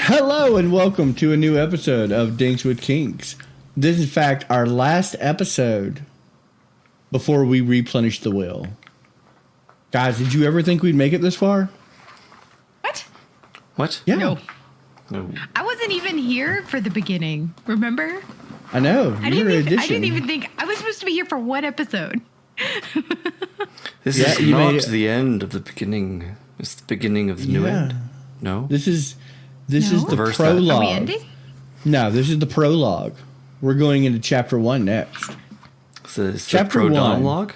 Hello and welcome to a new episode of Dinks with Kinks. This is, in fact, our last episode before we replenish the wheel. Guys, did you ever think we'd make it this far? What? Yeah. No. I wasn't even here for the beginning. Remember? I know. I didn't even think I was supposed to be here for one episode. This is not the end of the beginning. It's the beginning of the new end. No? This is the Reverse prologue. that. Are we ending? No, this is the prologue. We're going into chapter 1 next. So it's Chapter the 1. prologue?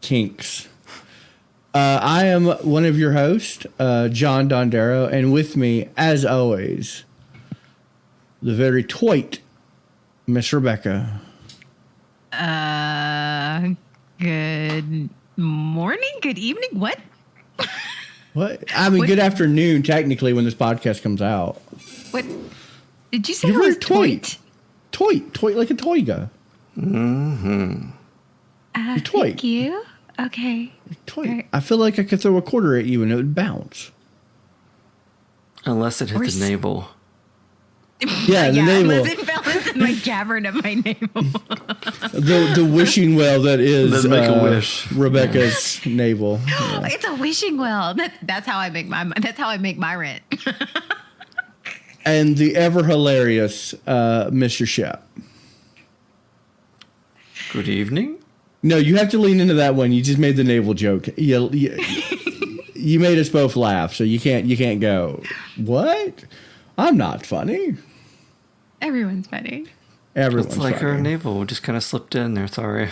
Kinks. I am one of your hosts, John Dondero, and with me, as always, the very toit Miss Rebecca. Good morning, good evening. What? What? I mean, good afternoon, technically, when this podcast comes out. What? Did you say You're it was very toit? Toit like a toiga. Mm-hmm. You're toit. Thank you. Okay. Toit. Right. I feel like I could throw a quarter at you and it would bounce. Unless it hit the navel. Yeah, the navel. Unless it fell into my cavern of my navel. The wishing well that is Then make a wish. Rebecca's navel. Yeah. It's a wishing well. That's how I make my rent. And the ever hilarious Mr. Shep. Good evening. No, you have to lean into that one. You just made the navel joke. You made us both laugh, so you can't go, what? I'm not funny. Everyone's funny. Everyone's It's like funny. our navel just kind of slipped in there. Sorry.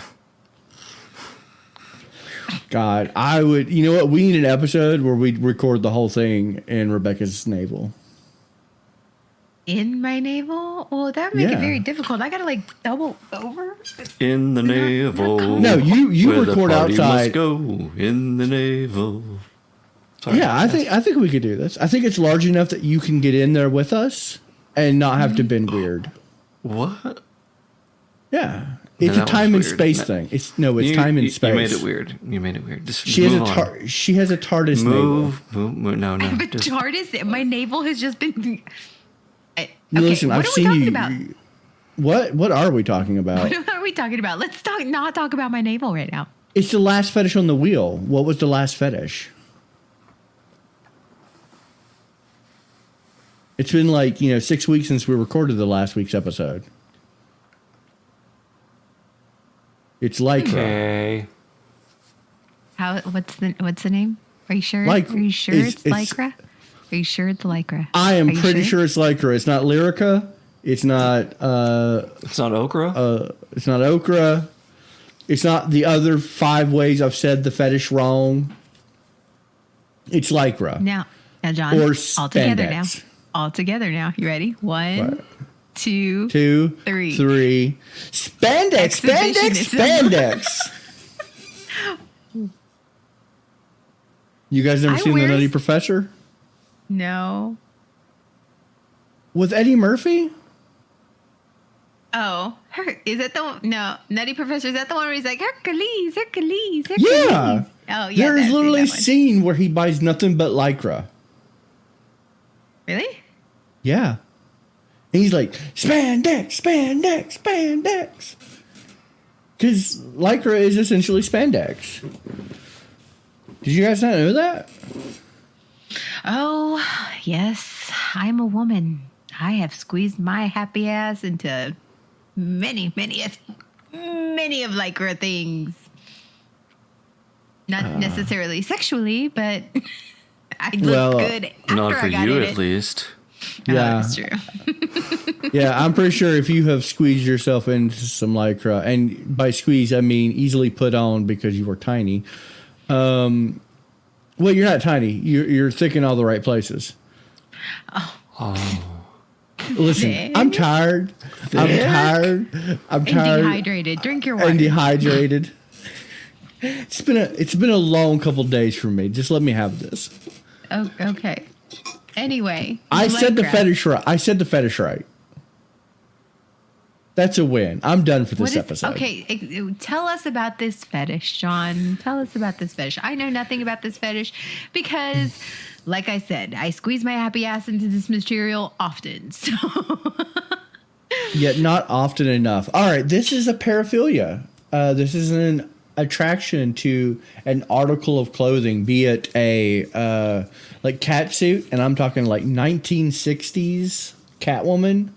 God, I would. You know what? We need an episode where we record the whole thing in Rebecca's navel. In my navel? Well, that would make Yeah. it very difficult. I gotta double over. In the navel. No, you where the record party outside. Must go in the navel. Sorry. Yeah, I think we could do this. I think it's large enough that you can get in there with us and not have to bend weird. What? Yeah, it's that a was time and weird. space thing. It's time and space. You made it weird. Just She has move a on. she has a TARDIS Move. No. But Just, TARDIS, my navel has just been. Okay, Listen, what I've are seen we you. talking What are we talking about? about? What are we talking about? Let's not talk about my navel right now. It's the last fetish on the wheel. What was the last fetish? It's been 6 weeks since we recorded the last week's episode. It's Lyrca. okay. What's the name? Are you sure? Like, Are you sure it's Lyrca? Are you sure it's Lyrca? I am Are you pretty sure it's Lyrca. It's not Lyrca. It's not. It's not okra. It's not okra. It's not the other 5 ways I've said the fetish wrong. It's Lyrca. Now, John. Or All together now. spandex. All together now. You ready? 1, Right. 2, 2, 3. 3. Spandex. Exhibitionism. You guys never I seen The wear- Nutty Professor? No. With Eddie Murphy? Oh, is that the no Nutty Professor? Is that the one where he's like Hercules? Yeah. Oh yeah. There is that's literally a that one. scene where he buys nothing but Lycra. Really? Yeah. And he's like, spandex. Because Lycra is essentially spandex. Did you guys not know that? Oh yes, I'm a woman. I have squeezed my happy ass into many of Lycra things. Not necessarily sexually, but I look good after Not for I got you, in at it. least. Oh, Yeah. that's true. Yeah, I'm pretty sure if you have squeezed yourself into some Lycra, and by squeeze I mean easily put on because you were tiny. Well, you're not tiny. You're thick in all the right places. Oh. Listen, Thick? I'm tired. I'm tired. And dehydrated. Drink your water. And dehydrated. It's been a long couple days for me. Just let me have this. Oh, okay. Anyway, I said the Lycra. fetish right. I said the fetish right. That's a win. I'm done for this episode. Okay, tell us about this fetish, John. Tell us about this fetish. I know nothing about this fetish because, like I said, I squeeze my happy ass into this material often. So, yet not often enough. All right, this is a paraphilia. This is an attraction to an article of clothing, be it a like cat suit, and I'm talking like 1960s Catwoman.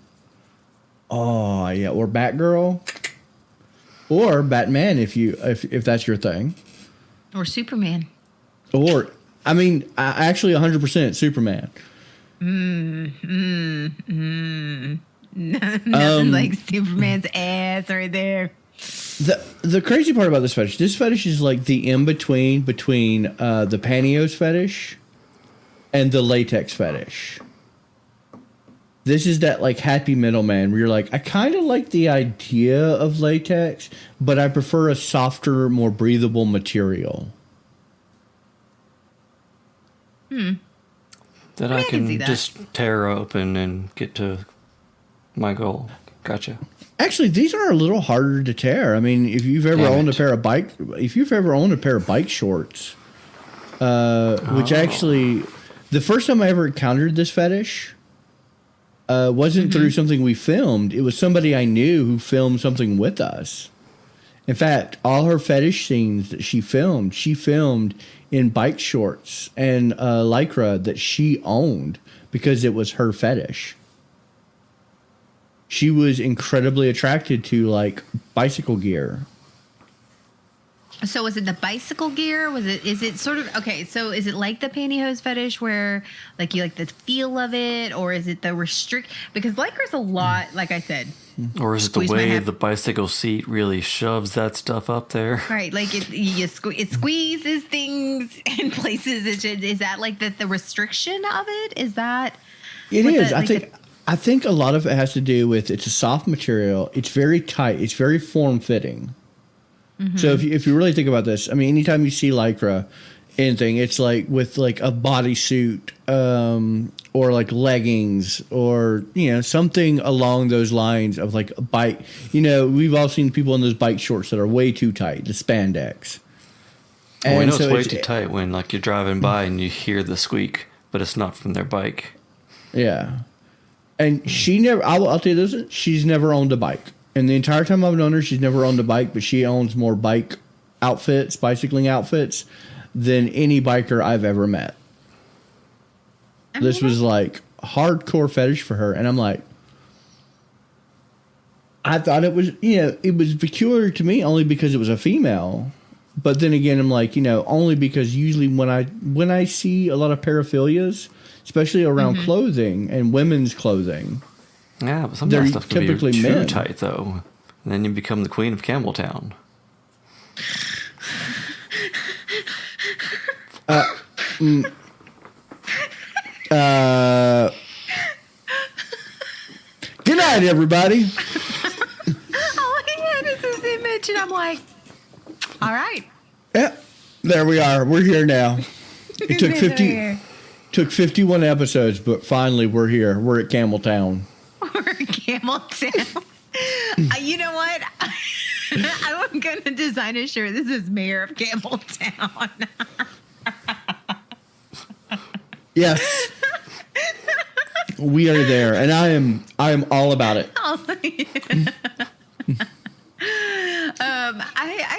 Oh yeah, or Batgirl, or Batman if that's your thing, or Superman, or I mean, actually 100% Superman. Nothing like Superman's ass right there. The crazy part about this fetish is like the in between the pantyhose fetish and the latex fetish. This is that like happy middleman where you're like, I kind of like the idea of latex, but I prefer a softer, more breathable material. That I can just tear open and get to my goal. Gotcha. Actually, these are a little harder to tear. I mean, if you've ever owned a pair of bike shorts, which actually, the first time I ever encountered this fetish wasn't through something we filmed. It was somebody I knew who filmed something with us. In fact, all her fetish scenes that she filmed in bike shorts and Lycra that she owned because it was her fetish. She was incredibly attracted to like bicycle gear. So was it the bicycle gear? Is it sort of, okay, so is it like the pantyhose fetish where like you like the feel of it, or is it the because Lycra's a lot, like I said. Or is it the way the bicycle seat really shoves that stuff up there? Right, like it squeezes things in places. Is that like the restriction of it? Is that? It is. I think a lot of it has to do with it's a soft material. It's very tight. It's very form-fitting. So if you really think about this, I mean, anytime you see Lycra, anything, it's like with like a bodysuit or like leggings or, something along those lines of like a bike. We've all seen people in those bike shorts that are way too tight, the spandex. And we know it's way too tight when like you're driving by and you hear the squeak, but it's not from their bike. Yeah. And I'll tell you this, she's never owned a bike. And the entire time I've known her, she's never owned a bike, but she owns more bicycling outfits than any biker I've ever met. This was like hardcore fetish for her. And I'm like, I thought it was, it was peculiar to me only because it was a female. But then again, I'm like, only because usually when I see a lot of paraphilias, especially around clothing and women's clothing. Yeah, but some of that stuff can be too tight, though. And then you become the queen of Campbelltown. Good night, everybody. All I had is this image, and I'm like, all right. Yeah, there we are. We're here now. It took 51 episodes, but finally we're here. We're at Campbelltown. Campbelltown. You know what? I'm going to design a shirt. This is Mayor of Campbelltown. Yes. We are there, and I am all about it. I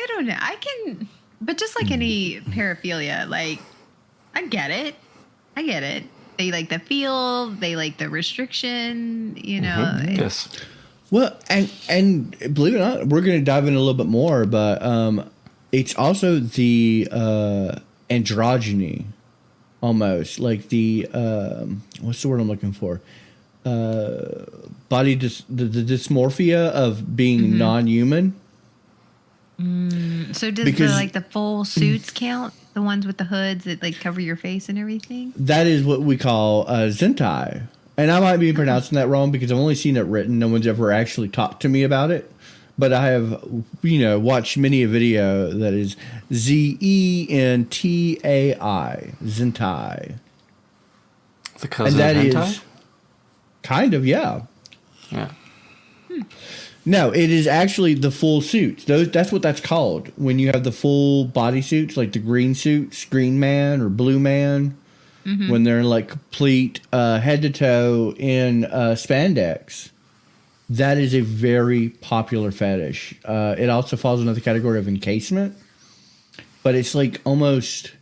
don't know. I can, but just like any paraphilia, like I get it. They like the feel. They like the restriction. Yes. Well, and believe it or not, we're going to dive in a little bit more, but it's also the androgyny, almost like the what's the word I'm looking for? Body the dysmorphia of being non-human. So does the full suits count? The ones with the hoods that like cover your face and everything? That is what we call Zentai. And I might be pronouncing that wrong because I've only seen it written. No one's ever actually talked to me about it. But I have, watched many a video that is Zentai. Zentai. The cousin of hentai? Is kind of, yeah. Yeah. No, it is actually the full suits. That's what that's called. When you have the full body suits, like the green suits, Green Man or Blue Man, when they're like complete head to toe in spandex, that is a very popular fetish. It also falls into the category of encasement, but it's like almost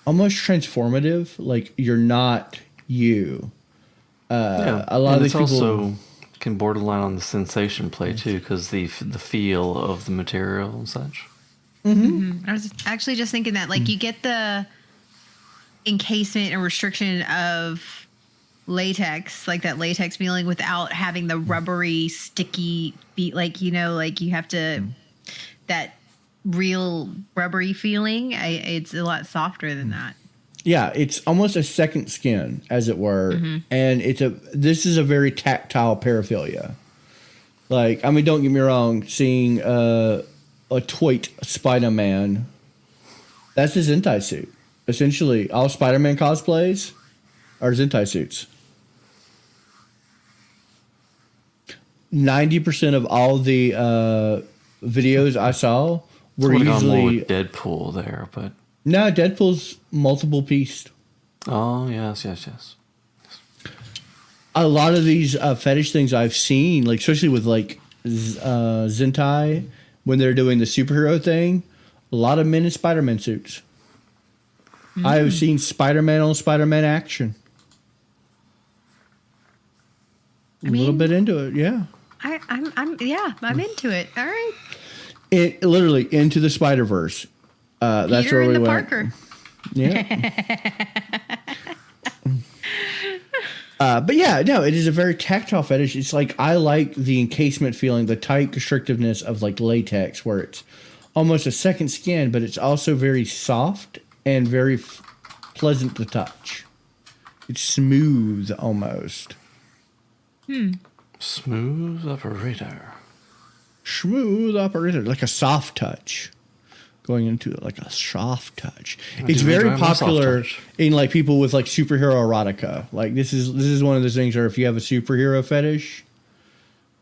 transformative. Like you're not you. A lot of these people also can borderline on the sensation play too, because the feel of the material and such. I was actually just thinking that, like, you get the encasement and restriction of latex, like that latex feeling, without having the rubbery, sticky beat. Like, you know, like you have to that real rubbery feeling. It's a lot softer than that. Yeah, it's almost a second skin, as it were, and this is a very tactile paraphilia. Like, I mean, don't get me wrong, seeing a toit Spider-Man, that's his Zentai suit. Essentially, all Spider-Man cosplays are Zentai suits. 90% of all the videos I saw were usually more with Deadpool there, but. No, Deadpool's multiple pieced. Oh, yes. A lot of these fetish things I've seen, like especially with like Zentai, when they're doing the superhero thing, a lot of men in Spider-Man suits. I have seen Spider-Man on Spider-Man action. A little bit into it, yeah. I'm into it. All right. It literally into the Spider-Verse. That's Peter where we and the went. Parker. Yeah. But yeah, no, it is a very tactile fetish. It's like I like the encasement feeling, the tight constrictiveness of like latex, where it's almost a second skin, but it's also very soft and very pleasant to touch. It's smooth almost. Smooth operator. Smooth operator, like a soft touch. Going into it like a soft touch. It's very popular in like people with like superhero erotica. Like this is one of those things where if you have a superhero fetish,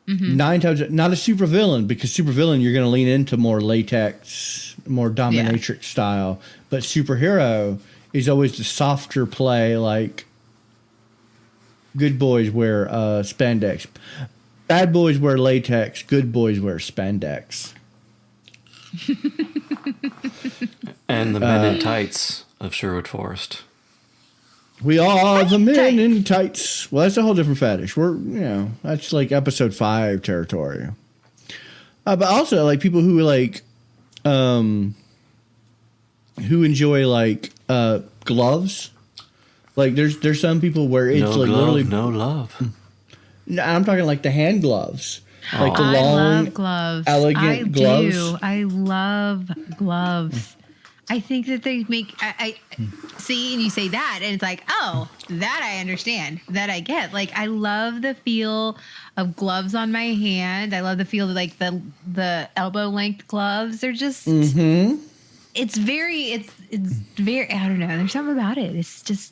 9 times not a supervillain, because supervillain you're going to lean into more latex, more dominatrix style, but superhero is always the softer play. Like good boys wear spandex, bad boys wear latex, good boys wear spandex. And the men in tights of Sherwood Forest. We are the men in tights. Well, that's a whole different fetish. That's like episode 5 territory. But also like people who like, who enjoy like gloves. Like there's some people where it's no like glove, literally no love. No, I'm talking like the hand gloves. Like the long, I love gloves. elegant gloves. I love gloves. I think that they make. I see, and you say that, and it's like, oh, that I understand, that I get. Like, I love the feel of gloves on my hand. I love the feel of like the elbow length gloves. They're just. It's very. I don't know. There's something about it. It's just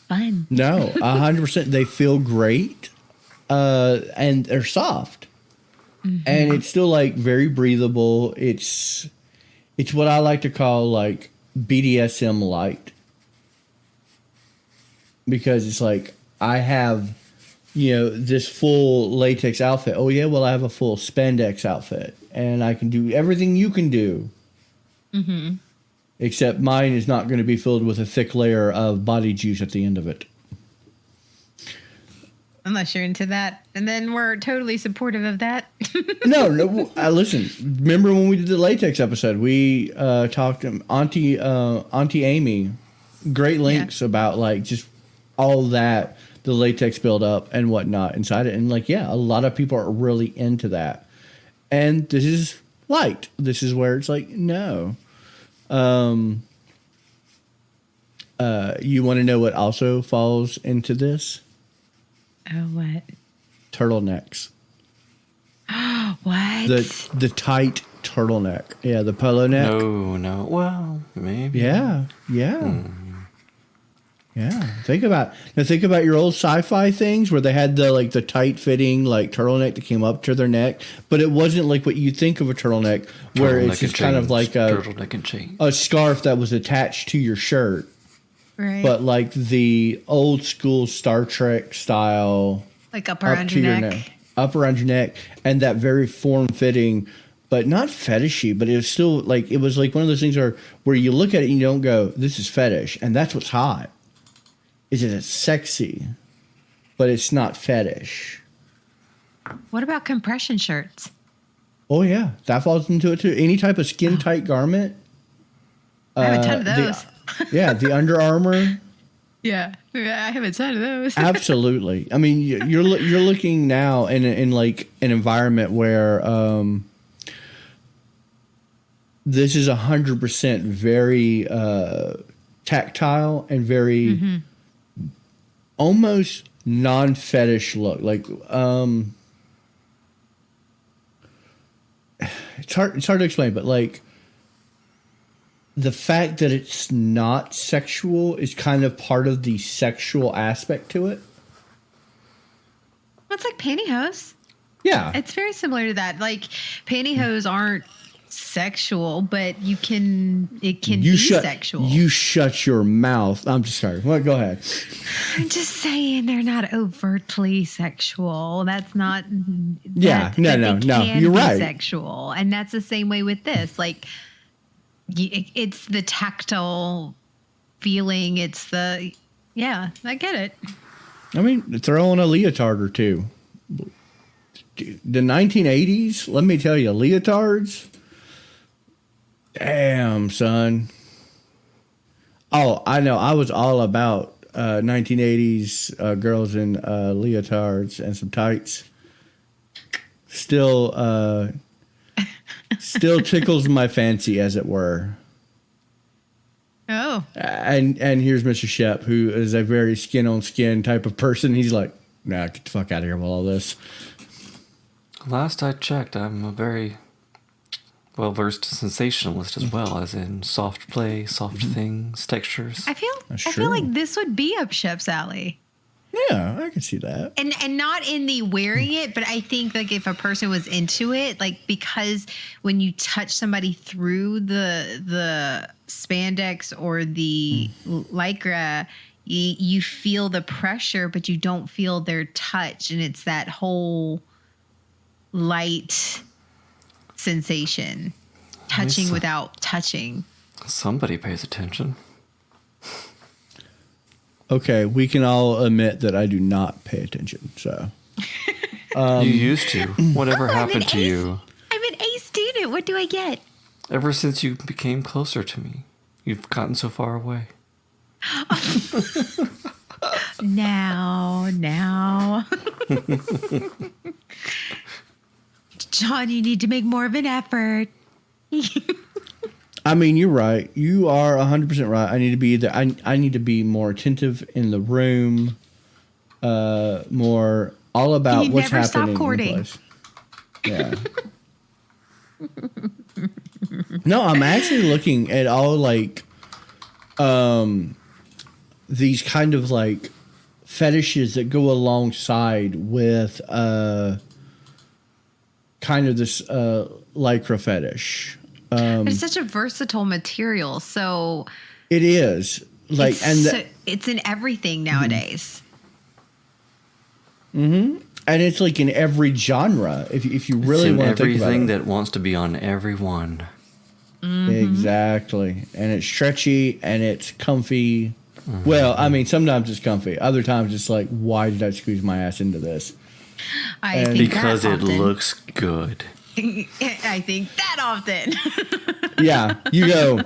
fun. No, 100%. They feel great, and they're soft. And it's still like very breathable. It's what I like to call like BDSM light, because it's like I have, this full latex outfit. Oh yeah, well I have a full spandex outfit, and I can do everything you can do. Except mine is not going to be filled with a thick layer of body juice at the end of it. Unless you're into that. And then we're totally supportive of that. No. Listen, remember when we did the latex episode, we talked to Auntie Amy, great links about like just all that, the latex buildup and whatnot inside it. And like, yeah, a lot of people are really into that. And this is light. This is where it's like, no. You want to know what also falls into this? Oh, what? Turtlenecks. What? The tight turtleneck. Yeah, the polo neck. No. Well, maybe. Yeah. Yeah, think about your old sci-fi things where they had the tight fitting like turtleneck that came up to their neck, but it wasn't like what you think of a turtleneck, where it's just kind of like turtleneck and chain, a scarf that was attached to your shirt, right? But like the old school Star Trek style, like up around your neck, up around your neck, and that very form fitting. But not fetishy, but it was still like, it was like one of those things where you look at it and you don't go, this is fetish. And that's what's hot. Is it sexy, but it's not fetish. What about compression shirts? Oh, yeah. That falls into it too. Any type of skin tight garment. I have a ton of those. The Under Armour. Yeah, I have a ton of those. Absolutely. I mean, you're looking now in like an environment where this is 100% very tactile and very almost non-fetish look. Like it's hard to explain, but like the fact that it's not sexual is kind of part of the sexual aspect to it. It's like pantyhose. Yeah, it's very similar to that. Like pantyhose aren't sexual, but it can be sexual. You shut your mouth. I'm just sorry. What? Go ahead. I'm just saying they're not overtly sexual. That's not. Yeah. No. You're right. Sexual, and that's the same way with this. Like, it's the tactile feeling. It's the. Yeah, I get it. I mean, throw on a leotard or two. The 1980s. Let me tell you, leotards. Damn, son. Oh, I know. I was all about 1980s girls in leotards and some tights. Still tickles my fancy, as it were. Oh. And here's Mr. Shep, who is a very skin on skin type of person. He's like, nah, get the fuck out of here with all this. Last I checked, I'm a very well-versed sensationalist as well, as in soft play, soft things, textures. I feel like this would be up Shep's alley. Yeah, I can see that. And not in the wearing it, but I think like if a person was into it, like because when you touch somebody through the spandex or the Lycra, you feel the pressure, but you don't feel their touch, and it's that whole light sensation, touching without touching. Somebody pays attention. Okay, we can all admit that I do not pay attention. So you used to. Whatever happened to you? I'm an A student. What do I get? Ever since you became closer to me, you've gotten so far away. Now. John, you need to make more of an effort. I mean, you're right. You are 100% right. I need to be there. I need to be more attentive in the room, more all about you what's never happening stop courting. in place. Yeah. No, I'm actually looking at all like these kind of like fetishes that go alongside with kind of this Lycra fetish. It's such a versatile material, so it is like, it's in everything nowadays. Mm-hmm. And it's like in every genre. If you really want to think about it, everything that wants to be on everyone. Mm-hmm. Exactly, and it's stretchy and it's comfy. Mm-hmm. Well, I mean, sometimes it's comfy. Other times it's like, why did I squeeze my ass into this? I think because that it often. looks good. I think that often. Yeah, you go,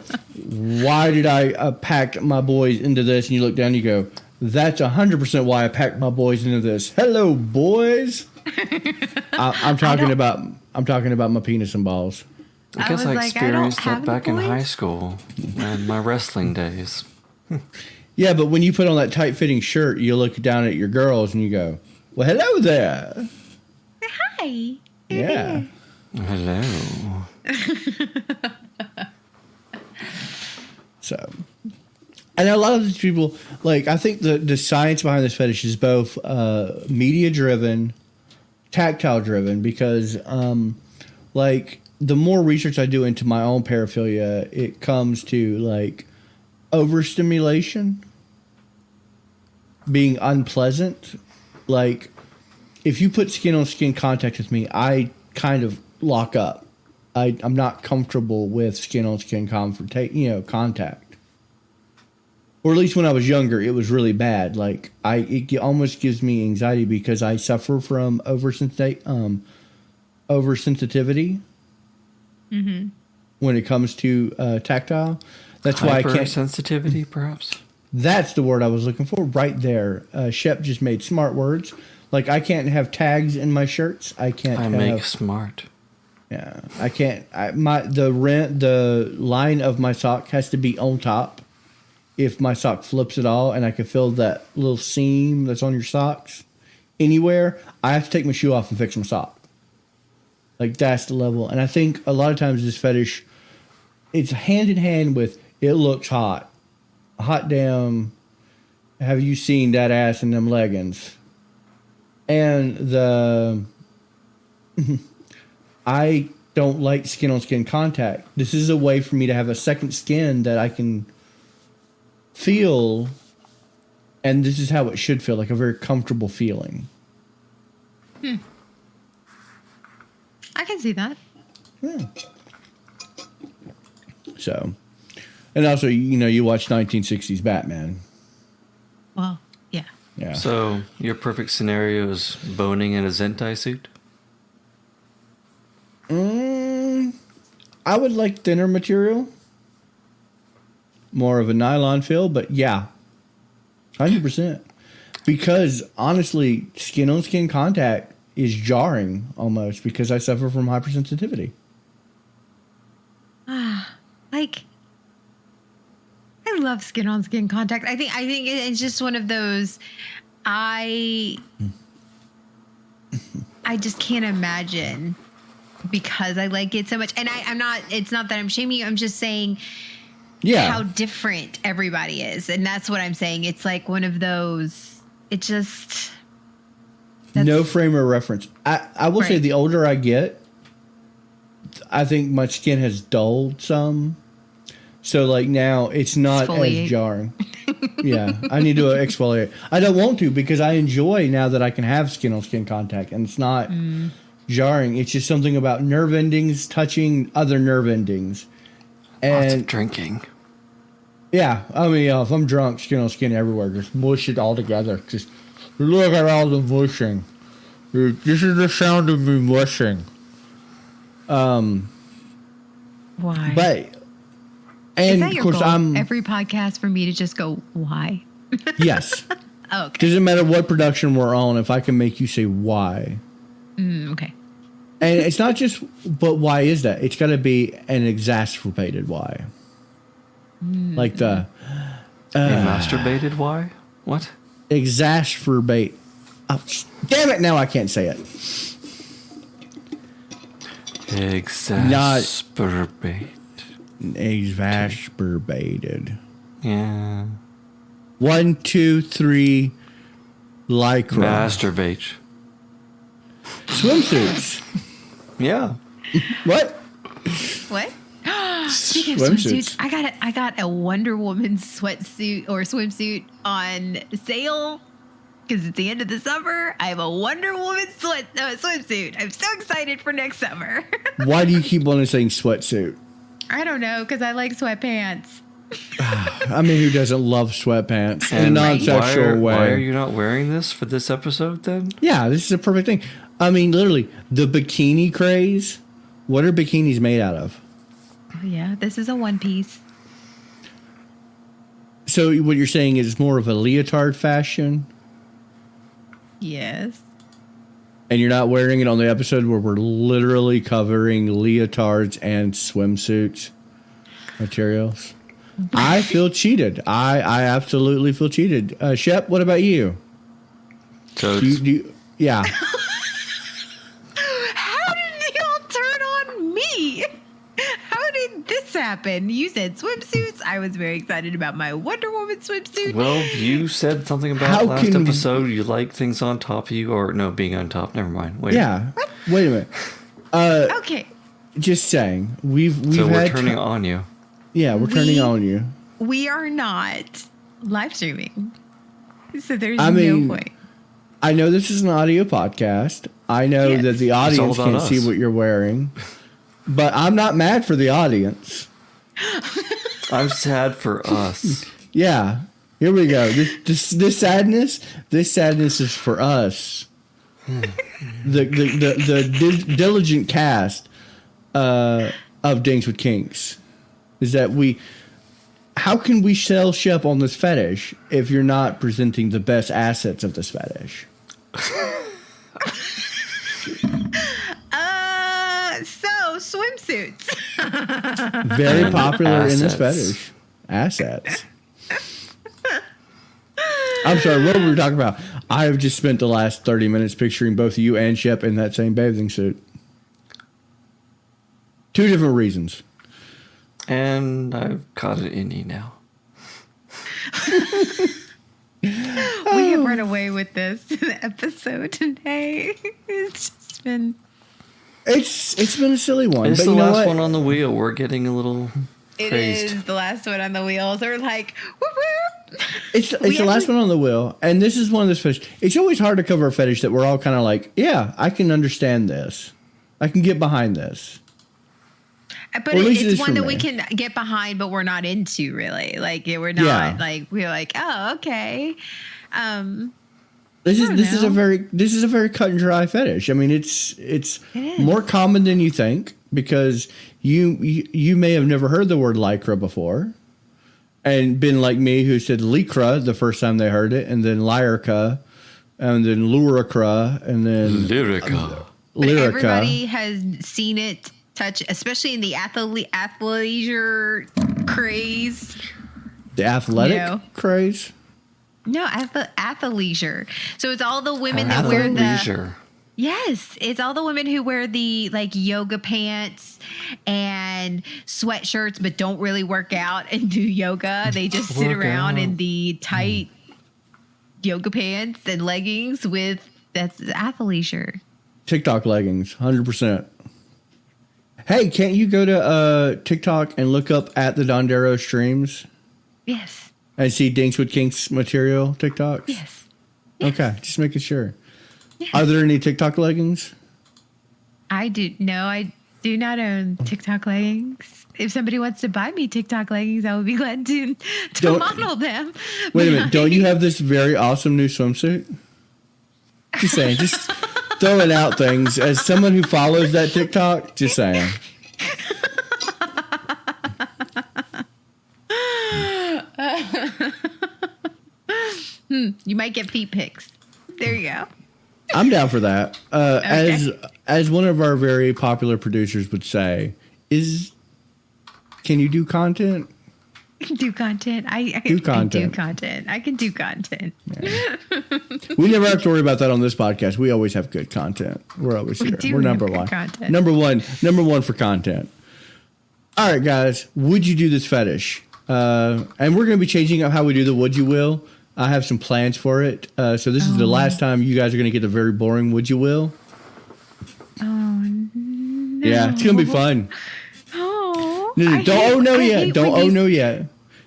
why did I pack my boys into this? And you look down and you go, that's 100% why I packed my boys into this. Hello, boys. I'm talking about my penis and balls. I guess I experienced that back in high school and my wrestling days. Yeah, but when you put on that tight-fitting shirt, you look down at your girls and you go, well, hello there. Hi. Yeah. Hello. So, And a lot of these people, like, I think the science behind this fetish is both media driven, tactile driven, because, like, the more research I do into my own paraphilia, it comes to, like, overstimulation being unpleasant. Like, if you put skin on skin contact with me, I kind of lock up. I'm not comfortable with skin on skin contact. Or at least when I was younger, it was really bad. Like, it almost gives me anxiety because I suffer from oversensitivity when it comes to tactile. That's why I can't. Hypersensitivity, perhaps? That's the word I was looking for right there. Shep just made smart words. Like, I can't have tags in my shirts. I make smart. Yeah, I can't. The line of my sock has to be on top. If my sock flips at all and I can feel that little seam that's on your socks anywhere, I have to take my shoe off and fix my sock. Like, that's the level. And I think a lot of times this fetish, it's hand in hand with, it looks hot. Hot damn, have you seen that ass in them leggings? And I don't like skin on skin contact. This is a way for me to have a second skin that I can feel, and this is how it should feel, like a very comfortable feeling. I can see that. Yeah. So, and also, you watch 1960s Batman. Well, yeah. Yeah. So, your perfect scenario is boning in a Zentai suit? I would like thinner material. More of a nylon feel, but yeah. 100%. Because, honestly, skin-on-skin contact is jarring, almost, because I suffer from hypersensitivity. Like, I love skin-on-skin contact. I think it's just one of those, I just can't imagine, because I like it so much. And it's not that I'm shaming you, I'm just saying how different everybody is. And that's what I'm saying. It's like one of those, no frame of reference. I will say the older I get, I think my skin has dulled some. So, like, now it's not as jarring. Yeah, I need to exfoliate. I don't want to, because I enjoy now that I can have skin-on-skin contact, and it's not jarring. It's just something about nerve endings touching other nerve endings. And lots of drinking. Yeah, I mean, if I'm drunk, skin-on-skin everywhere, just mush it all together. Just look at all the mushing. This is the sound of me mushing. Why? But, Is and that of your course, goal? Every podcast for me to just go, why? Yes. Oh, okay. Doesn't matter what production we're on, if I can make you say why. Okay. And it's not just, but why is that? It's got to be an exacerbated why. Like the... a masturbated why? What? Exacerbate. Oh, damn it, now I can't say it. Exacerbate. Exacerbated. Yeah. 1, 2, 3. Lycra. Masturbate. Swimsuits. Yeah. What? What? Speaking of Swimsuits. swimsuits, I got a Wonder Woman sweatsuit or swimsuit on sale because it's the end of the summer. I have a Wonder Woman swimsuit. I'm so excited for next summer. Why do you keep wanting to say sweatsuit? I don't know, because I like sweatpants. I mean, who doesn't love sweatpants in a non-sexual way? Why are you not wearing this for this episode then? Yeah, this is a perfect thing. I mean, literally, the bikini craze. What are bikinis made out of? Oh, yeah, this is a one piece. So what you're saying is it's more of a leotard fashion? Yes. And you're not wearing it on the episode where we're literally covering leotards and swimsuits materials? I feel cheated. I absolutely feel cheated. Shep, what about you? So yeah. How did y'all turn on me? How did this happen? happened? You said swimsuits. I was very excited about my Wonder Woman swimsuit. Well, you said something about How last can- episode. You like things on top of you, or no, being on top. Never mind. Wait. Yeah. Wait a minute. Okay. Just saying. We've So we're had turning on you. Yeah, we're turning on you. We are not live streaming. So there's I mean, no point. I know this is an audio podcast. I know Yes. that the all audience about can't us. see what you're wearing. But I'm not mad for the audience. I'm sad for us. Yeah. Here we go. This sadness is for us. the diligent cast of Dings with Kinks is that how can we sell Shep on this fetish if you're not presenting the best assets of this fetish? So swimsuits. Very popular in this Assets. fetish. Assets. I'm sorry, what were we talking about? I have just spent the last 30 minutes picturing both you and Shep in that same bathing suit. Two different reasons. And I've caught an innie now. We have run away with this episode today. It's just been. It's been a silly one. It's but the you know last what? one on the wheel. We're getting a little It crazed. is the last one on the wheels. They're like, whoop, whoop. It's the last one on the wheel, and this is one of those fetish. It's always hard to cover a fetish that we're all kind of like, yeah, I can understand this. I can get behind this. But Or at least it it's is one for that me. we can get behind, but we're not into really. Like we're not Yeah. like we're like, oh, okay. This don't is a know. very cut and dry fetish. I mean, it's is. more common than you think because you may have never heard the word Lycra before, and been like me who said Lycra the first time they heard it, and then Lyrca, and then Lyrca, and then Lyrca. But Lyrica. everybody has seen it touch, especially in the athleisure craze. The athletic No. craze. No, athleisure. So it's all the women that wear the. Athleisure. Yes, it's all the women who wear the like yoga pants and sweatshirts, but don't really work out and do yoga. They just sit Work around in out. the tight yoga pants and leggings that's athleisure. TikTok leggings, 100%. Hey, can't you go to TikTok and look up at the Dondero streams Yes, and see Dinks with Kinks material TikToks? yes. Okay, just making sure. Are there any TikTok leggings? I do not own TikTok leggings. If somebody wants to buy me TikTok leggings, I would be glad to Don't- model them. Wait a minute, don't you have this very awesome new swimsuit? Just saying, just throwing out things. As someone who follows that TikTok, just saying. You might get feet pics. There you go. I'm down for that. As one of our very popular producers would say, can you do content? I can do content. I Do can do content. content. I can do content. We never have to worry about that on this podcast. We always have good content. We're always We here. do We're have number good one. content. Number one for content. All right, guys. Would you do this fetish? And we're going to be changing up how we do the would you will. I have some plans for it. So this is the last time you guys are going to get a very boring would you will. Oh no. Yeah, it's going to be fun. Oh. No, I don't hate- oh no I yet. hate Don't when oh you- no yet.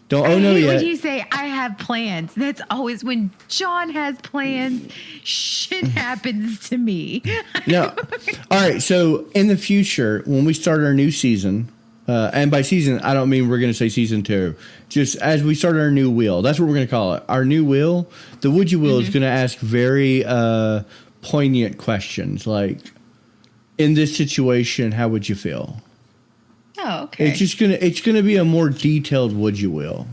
Don't I oh no hate yet. when you say I have plans. That's always when John has plans. Shit happens to me. No. All right. So in the future, when we start our new season, and by season, I don't mean we're going to say season 2. Just as we start our new wheel, that's what we're going to call it. Our new wheel, the Would You Will, is going to ask very poignant questions like, in this situation, how would you feel? Oh, okay. It's gonna be a more detailed Would You Will.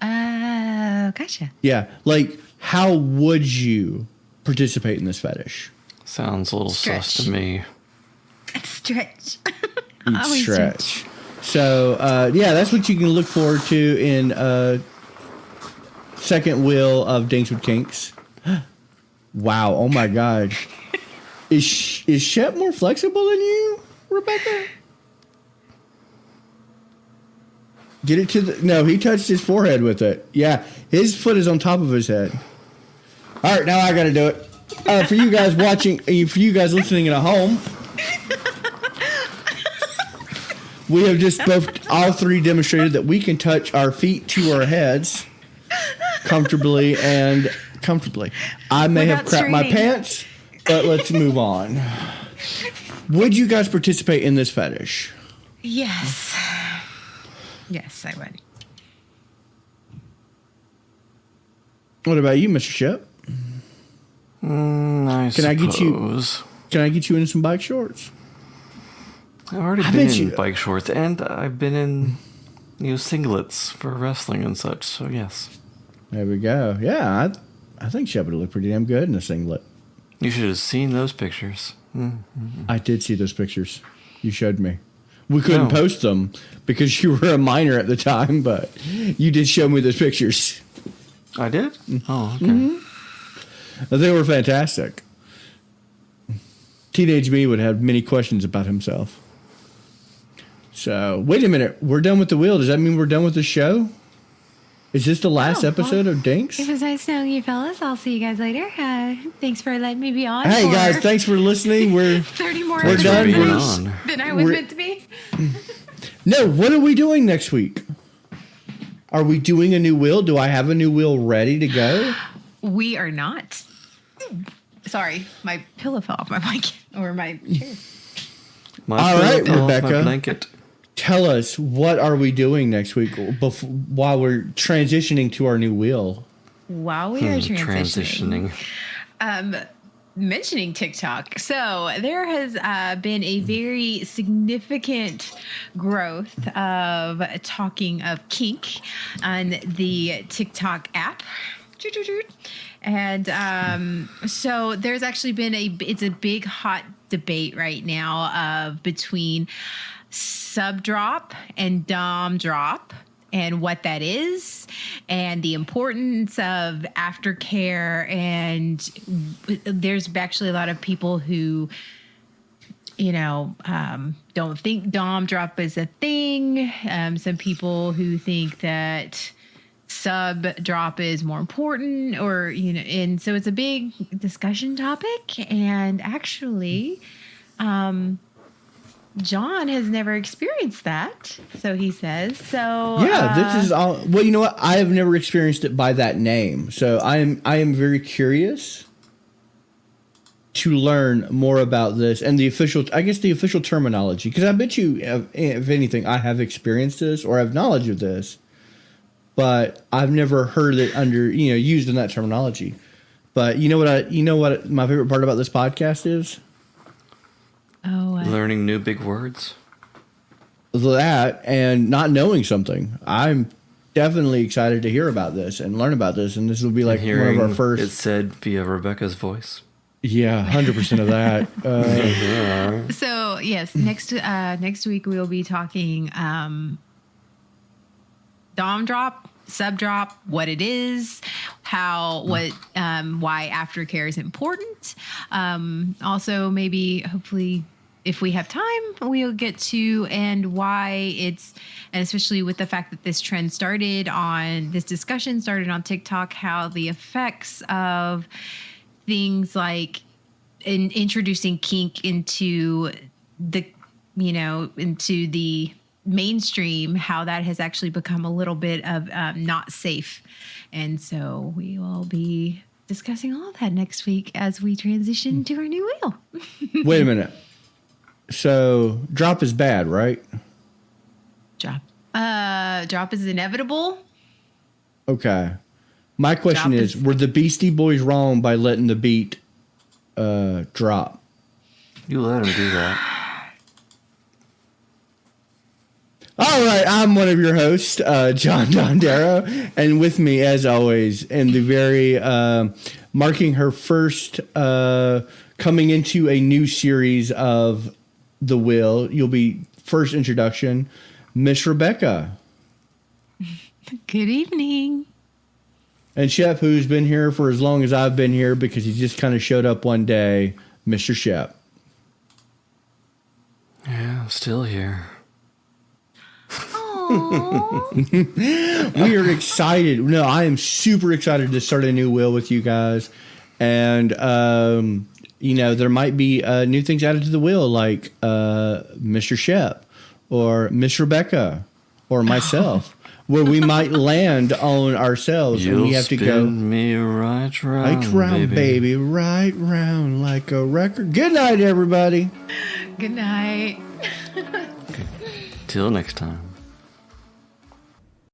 Gotcha. Yeah. Like, how would you participate in this fetish? Sounds a little sus Stretch. to me. Stretch. You'd Always stretch. So, yeah, that's what you can look forward to in second wheel of Dinks with Kinks. Wow. Oh, my God. Is Shep more flexible than you, Rebecca? Get it to the... No, he touched his forehead with it. Yeah, his foot is on top of his head. All right, now I got to do it. For you guys watching, for you guys listening at home, we have just both, all three demonstrated that we can touch our feet to our heads comfortably and comfortably. I may have crapped my pants, but let's move on. Would you guys participate in this fetish? Yes. Yes, I would. What about you, Mr. Shep? I suppose. Can I get you in some bike shorts? I've already been in bike shorts, and I've been in, singlets for wrestling and such. So yes. There we go. Yeah, I think Shep would look pretty damn good in a singlet. You should have seen those pictures. Mm-hmm. I did see those pictures. You showed me. We couldn't post them because you were a minor at the time, but you did show me those pictures. I did? Oh, okay. Mm-hmm. They were fantastic. Teenage me would have many questions about himself. So, wait a minute. We're done with the wheel. Does that mean we're done with the show? Is this the last episode of Dinks? It was nice knowing you fellas. I'll see you guys later. Thanks for letting me be on. Hey, guys. Thanks for listening. We're 30 more we're done. than I was meant to be. No, what are we doing next week? Are we doing a new wheel? Do I have a new wheel ready to go? We are not. Sorry, my pillow fell off my blanket or my chair. All right, Rebecca. My blanket. Tell us, what are we doing next week while we're transitioning to our new wheel? While we are transitioning. Mentioning TikTok. So there has been a very significant growth of talking of kink on the TikTok app. And so there's actually been it's a big hot debate right now between sub drop and dom drop and what that is and the importance of aftercare. And there's actually a lot of people who, don't think dom drop is a thing. Some people who think that sub drop is more important, and so it's a big discussion topic. And actually, John has never experienced that, so he says. So yeah, this is all. Well, you know what? I have never experienced it by that name, so I am very curious to learn more about this and the official terminology, because I bet you, if anything, I have experienced this or have knowledge of this, but I've never heard it used in that terminology. But you know what my favorite part about this podcast is? Learning new big words. That and not knowing something. I'm definitely excited to hear about this and learn about this, and this will be like one of our first. It said via Rebecca's voice. Yeah, 100% of that. So yes, next week we will be talking dom drop, sub drop, what it is, why aftercare is important. Also, maybe, hopefully, if we have time, we'll get to and why and especially with the fact that this discussion started on TikTok, how the effects of things like introducing kink into the mainstream, how that has actually become a little bit of not safe. And so we will be discussing all of that next week as we transition to our new wheel. Wait a minute. So drop is bad, right? Drop is inevitable. Okay. My question is, were the Beastie Boys wrong by letting the beat drop? You let them do that. All right, I'm one of your hosts, John Dondero, and with me, as always, in the very marking her first coming into a new series of The Will, you'll be first introduction, Miss Rebecca. Good evening. And Shep, who's been here for as long as I've been here because he just kind of showed up one day, Mr. Shep. Yeah, I'm still here. Oh, We are excited. No, I am super excited to start a new wheel with you guys. And, there might be new things added to the wheel, like Mr. Shep or Miss Rebecca or myself, where we might land on ourselves. You'll and we have to go me right round, right round, baby, right round like a record. Good night, everybody. Good night. Till next time.